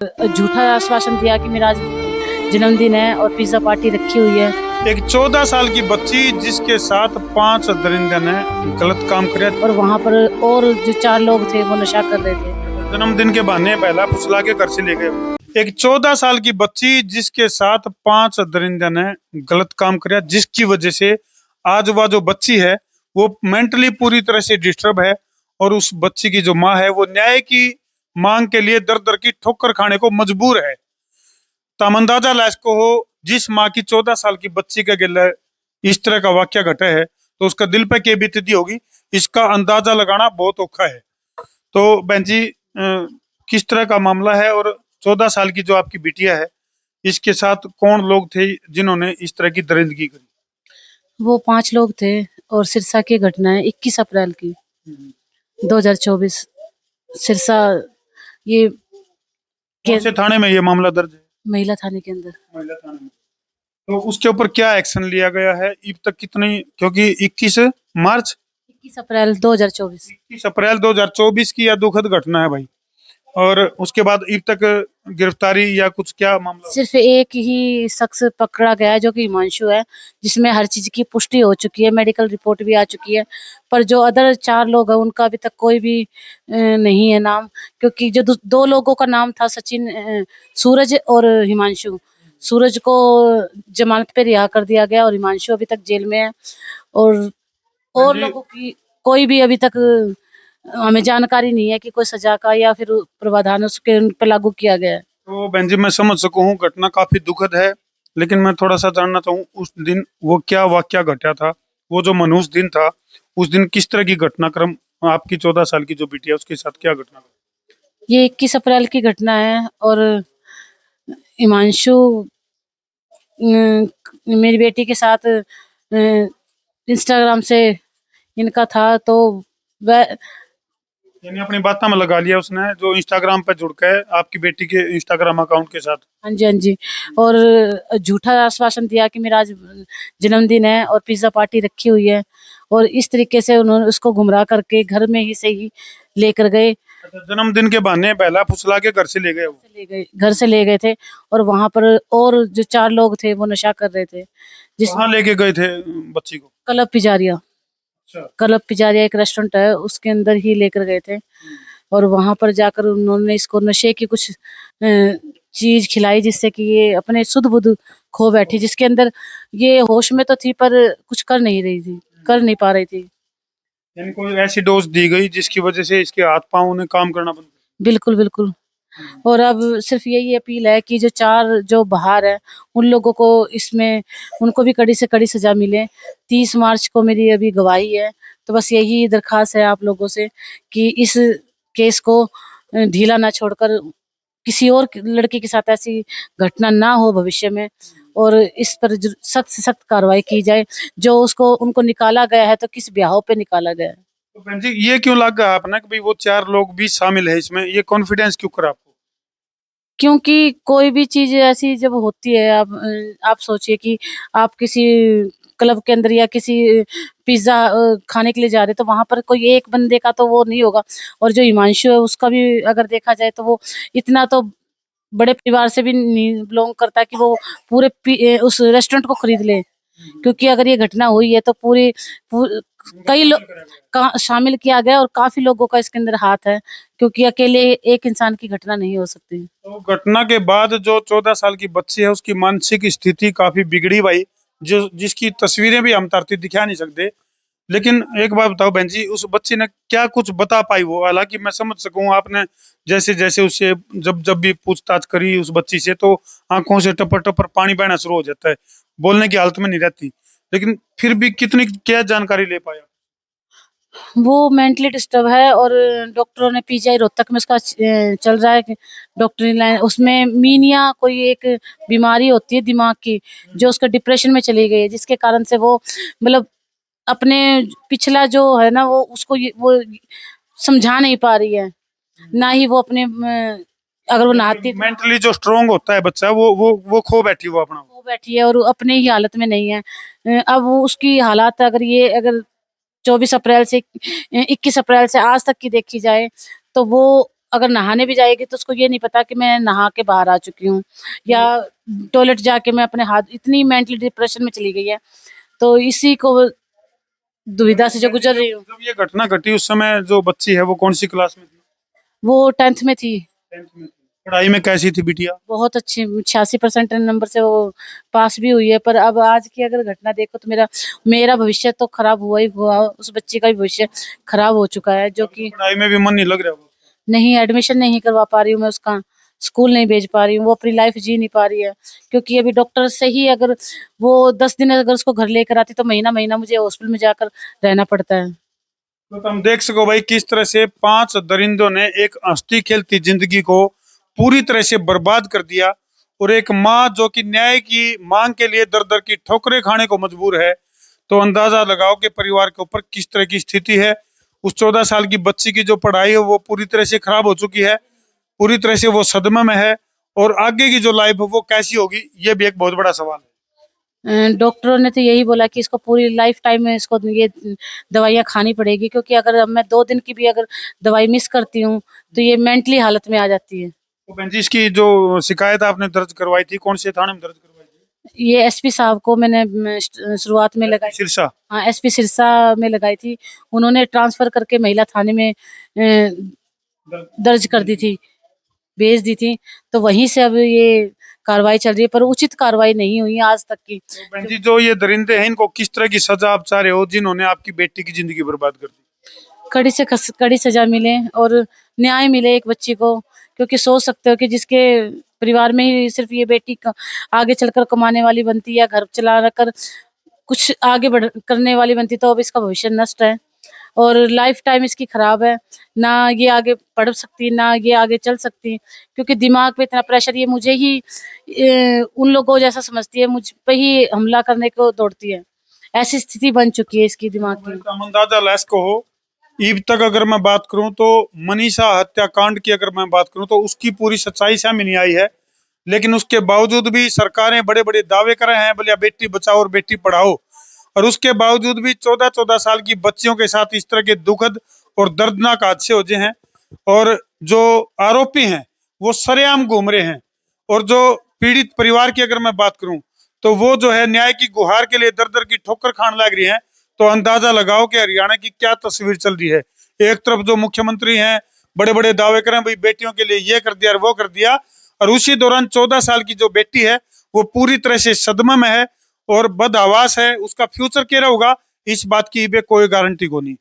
झूठा आश्वासन दिया कि मेरा आज जन्मदिन है और पिज्जा पार्टी रखी हुई है। एक 14 साल की बच्ची जिसके साथ 5 दरिंदे ने गलत काम किया और वहाँ पर और जो 4 लोग थे वो नशा कर रहे थे। जन्मदिन के बहाने पहला फुसला के घर से ले गए। एक 14 साल की बच्ची जिसके साथ 5 दरिंदे ने गलत काम किया जिसकी वजह से आज वह जो बच्ची है वो मेंटली पूरी तरह से डिस्टर्ब है और उस बच्ची की जो माँ है वो न्याय की मांग के लिए दर दर की ठोकर खाने को मजबूर है। तमंदाजा लाश को हो जिस माँ की 14 साल की बच्ची के गिले इस तरह का वाक्य घटा है तो उसका दिल पे क्या बीतती होगी इसका अंदाजा लगाना बहुत औखा है। तो बहन जी किस तरह का मामला है और 14 साल की जो आपकी बिटिया है इसके साथ कौन लोग थे जिन्होंने इस तरह की दरिंदगी करी? वो 5 लोग थे और सिरसा की घटना है 21 अप्रैल की 2024 सिरसा ये कौन से थाने में ये मामला दर्ज है? महिला थाने के अंदर। महिला थाने में। तो उसके ऊपर क्या एक्शन लिया गया है अब तक कितनी, क्योंकि 21 मार्च 21 अप्रैल 2024 21 अप्रैल 2024 की यह दुखद घटना है भाई, और उसके बाद अब तक गिरफ्तारी या कुछ क्या मामला? सिर्फ एक ही शख्स पकड़ा गया है जो कि हिमांशु है, जिसमें हर चीज की पुष्टि हो चुकी है, मेडिकल रिपोर्ट भी आ चुकी है। पर जो अदर 4 लोग हैं उनका अभी तक कोई भी नहीं है नाम, क्योंकि जो 2 लोगों का नाम था सचिन, सूरज और हिमांशु। सूरज को जमानत पे रिहा कर दिया गया और हिमांशु अभी तक जेल में है। और लोगों की कोई भी अभी तक हमें जानकारी नहीं है कि कोई सजा का या फिर प्रावधान उसके उन पे लागू किया गया है। तो बहन जी मैं समझ सकूं हूँ घटना काफी दुखद है, लेकिन मैं थोड़ा सा जानना चाहूँ उस दिन वो क्या वाकया घटा था, वो जो मनहूस दिन था उस दिन किस तरह की घटनाक्रम आपकी 14 साल की जो बिटिया उसके साथ क्या घटना? ये 21 अप्रैल की घटना है और हिमांशु मेरी बेटी के साथ इंस्टाग्राम से इनका था, तो वह यानी अपनी बातों में लगा लिया उसने जो इंस्टाग्राम पे जुड़ के आपकी बेटी के इंस्टाग्राम अकाउंट के साथ। हाँ जी, हाँ जी। और झूठा आश्वासन दिया कि मेरा आज जन्मदिन है और पिज्जा पार्टी रखी हुई है और इस तरीके से उन्होंने उसको गुमराह करके घर में ही से ही लेकर गए। अच्छा, जन्मदिन के बहाने पहला फुसला के घर से ले गए वो? घर से ले गए थे और वहां पर और जो 4 लोग थे वो नशा कर रहे थे। कहाँ लेके गए थे बच्ची को? क्लब पिजारिया। अच्छा। क्लब पिजारिया एक रेस्टोरेंट है, उसके अंदर ही लेकर गए थे और वहां पर जाकर उन्होंने इसको नशे की कुछ चीज खिलाई जिससे कि ये अपने सुध बुध खो बैठी, जिसके अंदर ये होश में तो थी पर कुछ कर नहीं रही थी, कर नहीं पा रही थी। यानी कोई ऐसी डोज दी गई जिसकी वजह से इसके हाथ पांव ने काम करना बंद बिल्कुल, बिल्कुल। और अब सिर्फ यही अपील है कि जो 4 जो बाहर है उन लोगों को इसमें उनको भी कड़ी से कड़ी सजा मिले। 30 मार्च को मेरी अभी गवाही है, तो बस यही दरख्वास्त है आप लोगों से कि इस केस को ढीला ना छोड़कर किसी और लड़की के साथ ऐसी घटना ना हो भविष्य में और इस पर सख्त से सख्त कार्रवाई की जाए। जो उसको उनको निकाला गया है तो किस ब्याह पे निकाला गया है। तो बहन जी ये क्यों लगा आपने कि भाई वो 4 लोग भी शामिल है इसमें, ये कॉन्फिडेंस क्यों करा आपको? क्योंकि कोई भी चीज ऐसी जब होती है, आप सोचिए कि आप किसी क्लब के अंदर या किसी पिज्जा खाने के लिए जा रहे तो वहां पर कोई एक बंदे का तो वो नहीं होगा। और जो हिमांशु है उसका भी अगर देखा जाए तो वो इतना तो बड़े परिवार से भी नहीं बिलोंग करता कि वो पूरे उस रेस्टोरेंट को खरीद ले। क्योंकि अगर ये घटना हुई है तो कई लोग शामिल किया गया और काफी लोगों का इसके अंदर हाथ है, क्योंकि अकेले एक इंसान की घटना नहीं हो सकती। तो घटना के बाद जो 14 साल की बच्ची है उसकी मानसिक स्थिति काफी बिगड़ी भाई, जो जिसकी तस्वीरें भी हम तरती दिखा नहीं सकते। लेकिन एक बात बताओ बहन जी उस बच्ची ने क्या कुछ बता पाई वो? हालांकि मैं समझ सकूं आपने जैसे जैसे उससे जब जब भी पूछताछ करी उस बच्ची से तो आंखों से टपर टपर पानी बहना शुरू हो जाता है, बोलने की हालत में नहीं रहती, लेकिन फिर भी कितनी क्या जानकारी ले पाया? वो मेंटली डिस्टर्ब है और डॉक्टरों ने पीजीआई रोहतक में उसका चल रहा है डॉक्टरी लाइन, उसमें मीनिया कोई एक बीमारी होती है दिमाग की, जो उसका डिप्रेशन में चली गई है, जिसके कारण से वो मतलब अपने पिछला जो है ना वो उसको वो समझा नहीं पा रही है, ना ही वो अपने अगर वो नहाती मेंटली जो स्ट्रोंग होता है बच्चा वो खो बैठी वो अपना। वो बैठी है और अपने ही हालत में नहीं है। अब वो उसकी हालात अगर 24 अप्रैल से 21 अप्रैल से आज तक की देखी जाए तो वो अगर नहाने भी जाएगी तो उसको ये नहीं पता कि मैं नहा के बाहर आ चुकी हूँ, या टॉयलेट जाके मैं अपने हाथ, इतनी मेंटली डिप्रेशन में चली गई है। तो इसी को दुविधा से जो गुजर रही हूँ। जब ये घटना घटी उस समय जो बच्ची है वो कौन सी क्लास में थी? वो 10th में थी। 10th में थी। पढ़ाई में कैसी थी बिटिया? बहुत अच्छी 86% नंबर से वो पास भी हुई है। पर अब आज की अगर घटना देखो तो मेरा भविष्य तो खराब हुआ ही हुआ, उस बच्ची का भी भविष्य खराब हो चुका है, जो अब तो कि पढ़ाई में भी मन नहीं लग रहा होगा। नहीं, एडमिशन नहीं करवा पा रही हूँ मैं उसका, स्कूल नहीं भेज पा रही हूँ, वो अपनी लाइफ जी नहीं पा रही है। क्योंकि अभी डॉक्टर से ही अगर वो 10 दिन अगर उसको घर लेकर आती तो महीना-महीना मुझे हॉस्पिटल में जाकर रहना पड़ता है। तो तुम देख सको भाई किस तरह से 5 दरिंदों ने एक हंसती खेलती जिंदगी को पूरी तरह से बर्बाद कर दिया। और एक माँ जो कि न्याय की मांग के लिए दर दर की ठोकरें खाने को मजबूर है। तो अंदाजा लगाओ कि परिवार के ऊपर किस तरह की स्थिति है। उस 14 साल की बच्ची की जो पढ़ाई है वो पूरी तरह से खराब हो चुकी है, पूरी तरह से वो सदमे में है। और आगे की जो लाइफ है वो कैसी होगी, ये भी एक बहुत बड़ा सवाल है। डॉक्टरों ने तो यही बोला कि इसको पूरी लाइफ टाइम में इसको ये दवाइयाँ खानी पड़ेगी, क्योंकि अगर अब मैं 2 दिन की भी अगर दवाई मिस करती हूँ तो ये मेंटली हालत में आ जाती है। तो बहन जी इसकी जो शिकायत आपने दर्ज करवाई थी कौन से थाने में दर्ज करवाई थी? ये एसपी साहब को मैंने शुरुआत में लगाई। सिरसा। हाँ, एसपी सिरसा में लगाई थी। उन्होंने ट्रांसफर करके महिला थाने में दर्ज कर दी थी, भेज दी थी। तो वहीं से अब ये कार्रवाई चल रही है, पर उचित कार्रवाई नहीं हुई है आज तक की। तो बहन जी जो ये दरिंदे हैं इनको किस तरह की सजा आप चाह रहे हो जिन्होंने आपकी बेटी की जिंदगी बर्बाद कर दी? कड़ी से कड़ी सजा मिले और न्याय मिले एक बच्ची को, क्योंकि सोच सकते हो कि जिसके परिवार में ही सिर्फ ये बेटी आगे चलकर कमाने वाली बनती या घर चला कर कुछ आगे बढ़ करने वाली बनती, तो अब इसका भविष्य नष्ट है और लाइफ टाइम इसकी खराब है। ना ये आगे पढ़ सकती, ना ये आगे चल सकती, क्योंकि दिमाग पे इतना प्रेशर, ये मुझे ही उन लोगों जैसा समझती है, मुझ पे ही हमला करने को दौड़ती है। ऐसी स्थिति बन चुकी है इसकी दिमाग की। अंदाजा लैस को हो ईब तक अगर मैं बात करूं तो मनीषा हत्याकांड की अगर मैं बात करूं तो उसकी पूरी सच्चाई सामने नहीं आई है। लेकिन उसके बावजूद भी सरकारें बड़े बड़े दावे कर रहे हैं बोलिए बेटी बचाओ और बेटी पढ़ाओ। और उसके बावजूद भी 14-14 साल की बच्चियों के साथ इस तरह के दुखद और दर्दनाक हादसे हो हैं। और जो आरोपी हैं वो सरेआम घूम रहे हैं। और जो पीड़ित परिवार की अगर मैं बात करूं तो वो जो है न्याय की गुहार के लिए दर दर की ठोकर खाने लग रही है। तो अंदाजा लगाओ कि हरियाणा की क्या तस्वीर चल रही है। एक तरफ जो मुख्यमंत्री हैं बड़े बड़े दावे करें भाई बेटियों के लिए ये कर दिया और वो कर दिया, और उसी दौरान 14 साल की जो बेटी है वो पूरी तरह से सदमा में है और बदहवास है। उसका फ्यूचर क्या होगा इस बात की भी कोई गारंटी को नहीं।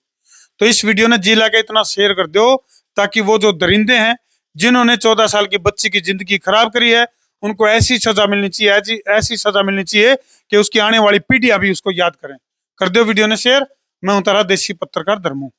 तो इस वीडियो ने जी लगा इतना शेयर कर दो ताकि वो जो दरिंदे हैं जिन्होंने 14 साल की बच्ची की जिंदगी खराब करी है उनको ऐसी सजा मिलनी चाहिए, ऐसी सजा मिलनी चाहिए कि उसकी आने वाली पीढ़ियां भी उसको याद करें। कर दो वीडियो ने शेयर। मैं हूं तारा देसी पत्रकार धर्मू।